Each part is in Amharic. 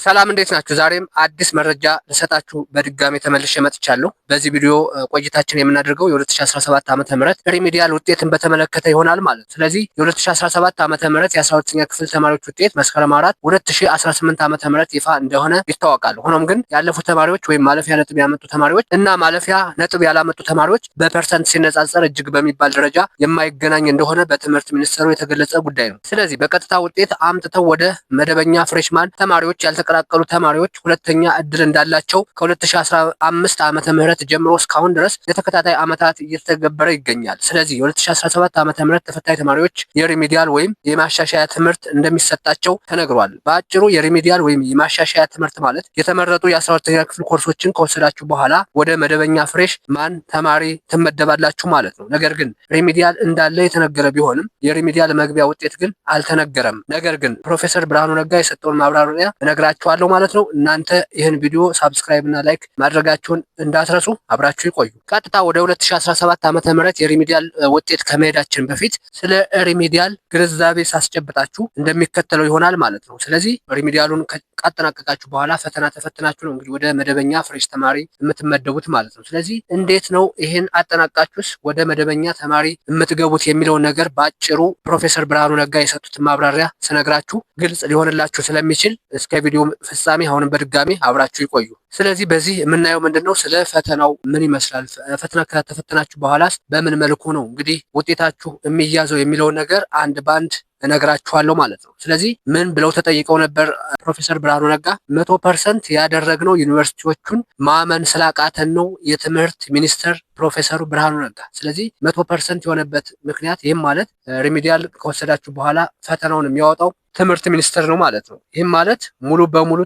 ሰላም እንዴት ናችሁ? ዛሬም አዲስ መረጃ ልሰጣችሁ በድጋሚ ተመልሼ መጥቻለሁ። በዚህ ቪዲዮ ቆይታችን የምናደርገው የ2017 ዓመተ ምህረት ሪሚዲያል ውጤትን በተመለከተ ይሆናል ማለት። ስለዚህ የ2017 ዓመተ ምህረት የ12ኛ ክፍል ተማሪዎች ውጤት መስከረም 4 2018 ዓመተ ምህረት ይፋ እንደሆነ ይታወቃል። ሆኖም ግን ያለፉ ተማሪዎች ወይም ማለፊያ ነጥብ ያመጡ ተማሪዎች እና ማለፊያ ነጥብ ያላመጡ ተማሪዎች በፐርሰንት ሲነጻጸር እጅግ በሚባል ደረጃ የማይገናኝ እንደሆነ በትምህርት ሚኒስቴሩ የተገለጸ ጉዳይ ነው። ስለዚህ በቀጥታ ውጤት አምጥተው ወደ መደበኛ ፍሬሽማን ተማሪዎች ያልተቀላቀሉ ተማሪዎች ሁለተኛ እድል እንዳላቸው ከ2015 ዓመተ ምህረት ጀምሮ እስካሁን ድረስ ለተከታታይ ዓመታት እየተገበረ ይገኛል። ስለዚህ የ2017 ዓመተ ምህረት ተፈታኝ ተማሪዎች የሪሚዲያል ወይም የማሻሻያ ትምህርት እንደሚሰጣቸው ተነግሯል። በአጭሩ የሪሚዲያል ወይም የማሻሻያ ትምህርት ማለት የተመረጡ የ12ኛ ክፍል ኮርሶችን ከወሰዳችሁ በኋላ ወደ መደበኛ ፍሬሽ ማን ተማሪ ትመደባላችሁ ማለት ነው። ነገር ግን ሪሚዲያል እንዳለ የተነገረ ቢሆንም የሪሚዲያል መግቢያ ውጤት ግን አልተነገረም። ነገር ግን ፕሮፌሰር ብርሃኑ ነጋ የሰጠውን ማብራሪያ እነግራችኋለሁ ማለት ነው። እናንተ ይህን ቪዲዮ ሳብስክራይብ እና ላይክ ማድረጋችሁን እንዳትረሱ። አብራችሁ ይቆዩ። ቀጥታ ወደ 2017 ዓመተ ምህረት የሪሚዲያል ውጤት ከመሄዳችን በፊት ስለ ሪሚዲያል ግንዛቤ ሳስጨብጣችሁ እንደሚከተለው ይሆናል ማለት ነው። ስለዚህ ሪሚዲያሉን ካጠናቀቃችሁ በኋላ ፈተና ተፈትናችሁ ነው እንግዲህ ወደ መደበኛ ፍሬሽ ተማሪ የምትመደቡት ማለት ነው። ስለዚህ እንዴት ነው ይሄን አጠናቃችሁስ ወደ መደበኛ ተማሪ የምትገቡት የሚለውን ነገር በአጭሩ ፕሮፌሰር ብርሃኑ ነጋ የሰጡትን ማብራሪያ ስነግራችሁ ግልጽ ሊሆንላችሁ ስለሚችል እስከ ቪዲዮ ፍጻሜ አሁንም በድጋሚ አብራችሁ ይቆዩ። ስለዚህ በዚህ የምናየው ምንድነው ስለ ፈተናው ምን ይመስላል፣ ፈተና ከተፈተናችሁ በኋላስ በምን መልኩ ነው እንግዲህ ውጤታችሁ የሚያዘው የሚለውን ነገር አንድ ባንድ እነግራችኋለሁ ማለት ነው። ስለዚህ ምን ብለው ተጠይቀው ነበር ፕሮፌሰር ብርሃኑ ነጋ? 100% ያደረግነው ዩኒቨርሲቲዎቹን ማመን ስላቃተን ነው የትምህርት ሚኒስተር ፕሮፌሰሩ ብርሃኑ ነጋ። ስለዚህ 100% የሆነበት ምክንያት ይህም ማለት ሪሚዲያል ከወሰዳችሁ በኋላ ፈተናውን የሚያወጣው ትምህርት ሚኒስቴር ነው ማለት ነው። ይህም ማለት ሙሉ በሙሉ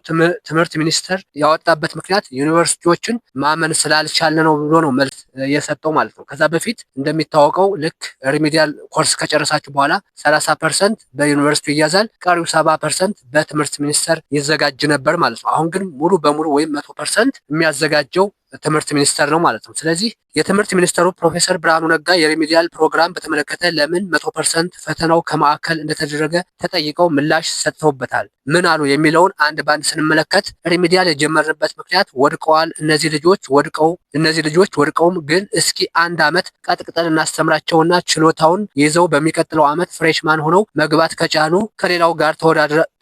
ትምህርት ሚኒስቴር ያወጣበት ምክንያት ዩኒቨርሲቲዎችን ማመን ስላልቻለ ነው ብሎ ነው መልስ የሰጠው ማለት ነው። ከዛ በፊት እንደሚታወቀው ልክ ሪሚዲያል ኮርስ ከጨረሳችሁ በኋላ 30% በዩኒቨርሲቲ ይያዛል፣ ቀሪው 70% በትምህርት ሚኒስቴር ይዘጋጅ ነበር ማለት ነው። አሁን ግን ሙሉ በሙሉ ወይም 100% የሚያዘጋጀው ትምህርት ሚኒስቴር ነው ማለት ነው። ስለዚህ የትምህርት ሚኒስቴሩ ፕሮፌሰር ብርሃኑ ነጋ የሪሚዲያል ፕሮግራም በተመለከተ ለምን 100% ፈተናው ከማዕከል እንደተደረገ ተጠይቀው ምላሽ ሰጥተውበታል። ምን አሉ የሚለውን አንድ ባንድ ስንመለከት ሪሚዲያል የጀመርንበት ምክንያት ወድቀዋል እነዚህ ልጆች ወድቀውም ግን እስኪ አንድ ዓመት ቀጥቅጠን እናስተምራቸውና ችሎታውን ይዘው በሚቀጥለው ዓመት ፍሬሽማን ሆነው መግባት ከቻሉ ከሌላው ጋር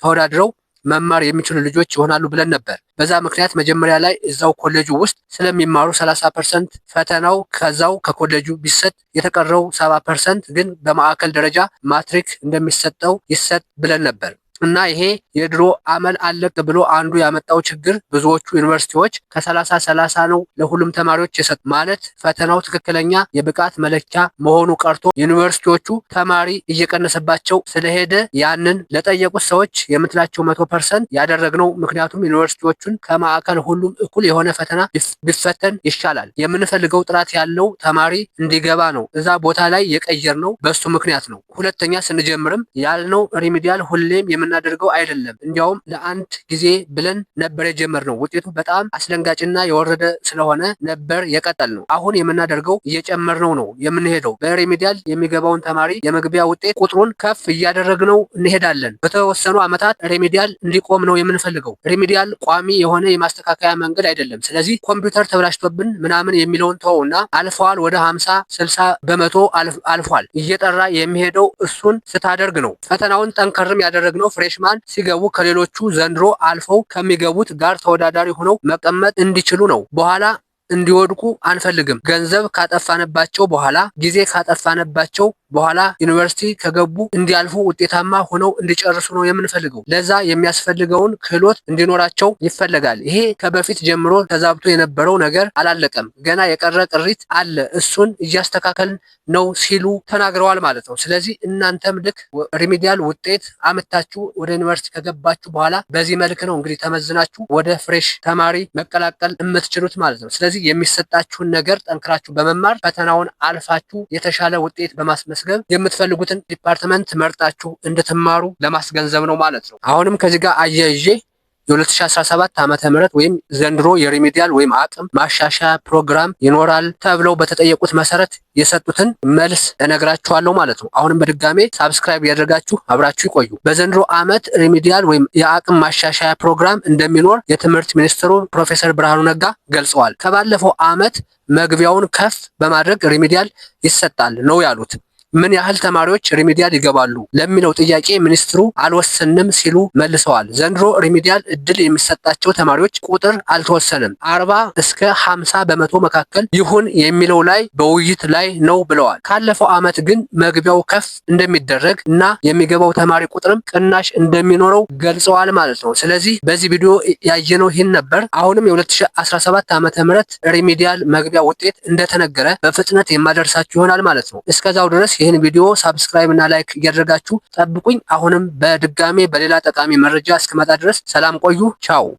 ተወዳድረው መማር የሚችሉ ልጆች ይሆናሉ ብለን ነበር። በዛ ምክንያት መጀመሪያ ላይ እዛው ኮሌጁ ውስጥ ስለሚማሩ 30% ፈተናው ከዛው ከኮሌጁ ቢሰጥ የተቀረው 70% ግን በማዕከል ደረጃ ማትሪክ እንደሚሰጠው ይሰጥ ብለን ነበር። እና ይሄ የድሮ አመል አለቅ ብሎ አንዱ ያመጣው ችግር ብዙዎቹ ዩኒቨርሲቲዎች ከ30 ነው ለሁሉም ተማሪዎች የሰጡ ማለት ፈተናው ትክክለኛ የብቃት መለኪያ መሆኑ ቀርቶ ዩኒቨርሲቲዎቹ ተማሪ እየቀነሰባቸው ስለሄደ ያንን ለጠየቁት ሰዎች የምትላቸው 100% ያደረግነው ምክንያቱም ዩኒቨርሲቲዎቹን ከማዕከል ሁሉም እኩል የሆነ ፈተና ቢፈተን ይሻላል፣ የምንፈልገው ጥራት ያለው ተማሪ እንዲገባ ነው እዛ ቦታ ላይ የቀየርነው በሱ ምክንያት ነው። ሁለተኛ ስንጀምርም ያልነው ሪሚዲያል ሁሌም የምናደርገው አይደለም፣ እንዲያውም ለአንድ ጊዜ ብለን ነበር የጀመርነው። ውጤቱ በጣም አስደንጋጭና የወረደ ስለሆነ ነበር የቀጠልነው። አሁን የምናደርገው እየጨመርነው ነው የምንሄደው። በሪሚዲያል የሚገባውን ተማሪ የመግቢያ ውጤት ቁጥሩን ከፍ እያደረግነው እንሄዳለን። በተወሰኑ ዓመታት ሪሚዲያል እንዲቆም ነው የምንፈልገው። ሪሚዲያል ቋሚ የሆነ የማስተካከያ መንገድ አይደለም። ስለዚህ ኮምፒውተር ተበላሽቶብን ምናምን የሚለውን ተወውና አልፈዋል፣ ወደ 50-60 በመቶ አልፏል። እየጠራ የሚሄደው እሱን ስታደርግ ነው። ፈተናውን ጠንከርም ያደረግነው ፍሬሽማን ሲገቡ ከሌሎቹ ዘንድሮ አልፈው ከሚገቡት ጋር ተወዳዳሪ ሆነው መቀመጥ እንዲችሉ ነው። በኋላ እንዲወድቁ አንፈልግም። ገንዘብ ካጠፋንባቸው በኋላ ጊዜ ካጠፋንባቸው በኋላ ዩኒቨርሲቲ ከገቡ እንዲያልፉ ውጤታማ ሆነው እንዲጨርሱ ነው የምንፈልገው። ለዛ የሚያስፈልገውን ክህሎት እንዲኖራቸው ይፈለጋል። ይሄ ከበፊት ጀምሮ ተዛብቶ የነበረው ነገር አላለቀም፣ ገና የቀረ ቅሪት አለ፣ እሱን እያስተካከልን ነው ሲሉ ተናግረዋል ማለት ነው። ስለዚህ እናንተም ልክ ሪሚዲያል ውጤት አመታችሁ ወደ ዩኒቨርሲቲ ከገባችሁ በኋላ በዚህ መልክ ነው እንግዲህ ተመዝናችሁ ወደ ፍሬሽ ተማሪ መቀላቀል የምትችሉት ማለት ነው። ስለዚህ የሚሰጣችሁን ነገር ጠንክራችሁ በመማር ፈተናውን አልፋችሁ የተሻለ ውጤት በማስመስገብ የምትፈልጉትን ዲፓርትመንት መርጣችሁ እንድትማሩ ለማስገንዘብ ነው ማለት ነው። አሁንም ከዚህ ጋር አያይዤ የ2017 ዓመተ ምህረት ወይም ዘንድሮ የሪሚዲያል ወይም አቅም ማሻሻያ ፕሮግራም ይኖራል ተብለው በተጠየቁት መሰረት የሰጡትን መልስ እነግራችኋለሁ ማለት ነው። አሁንም በድጋሜ ሳብስክራይብ ያደርጋችሁ አብራችሁ ይቆዩ። በዘንድሮ ዓመት ሪሚዲያል ወይም የአቅም ማሻሻያ ፕሮግራም እንደሚኖር የትምህርት ሚኒስትሩ ፕሮፌሰር ብርሃኑ ነጋ ገልጸዋል። ከባለፈው ዓመት መግቢያውን ከፍ በማድረግ ሪሚዲያል ይሰጣል ነው ያሉት። ምን ያህል ተማሪዎች ሪሚዲያል ይገባሉ ለሚለው ጥያቄ ሚኒስትሩ አልወሰንም ሲሉ መልሰዋል። ዘንድሮ ሪሚዲያል እድል የሚሰጣቸው ተማሪዎች ቁጥር አልተወሰነም፣ 40 እስከ 50 በመቶ መካከል ይሁን የሚለው ላይ በውይይት ላይ ነው ብለዋል። ካለፈው ዓመት ግን መግቢያው ከፍ እንደሚደረግ እና የሚገባው ተማሪ ቁጥርም ቅናሽ እንደሚኖረው ገልጸዋል ማለት ነው። ስለዚህ በዚህ ቪዲዮ ያየነው ይህን ነበር። አሁንም የ2017 ዓመተ ምህረት ሪሚዲያል መግቢያ ውጤት እንደተነገረ በፍጥነት የማደርሳችሁ ይሆናል ማለት ነው። እስከዛው ድረስ ይህን ቪዲዮ ሳብስክራይብ እና ላይክ እያደረጋችሁ ጠብቁኝ። አሁንም በድጋሜ በሌላ ጠቃሚ መረጃ እስክመጣ ድረስ ሰላም ቆዩ። ቻው።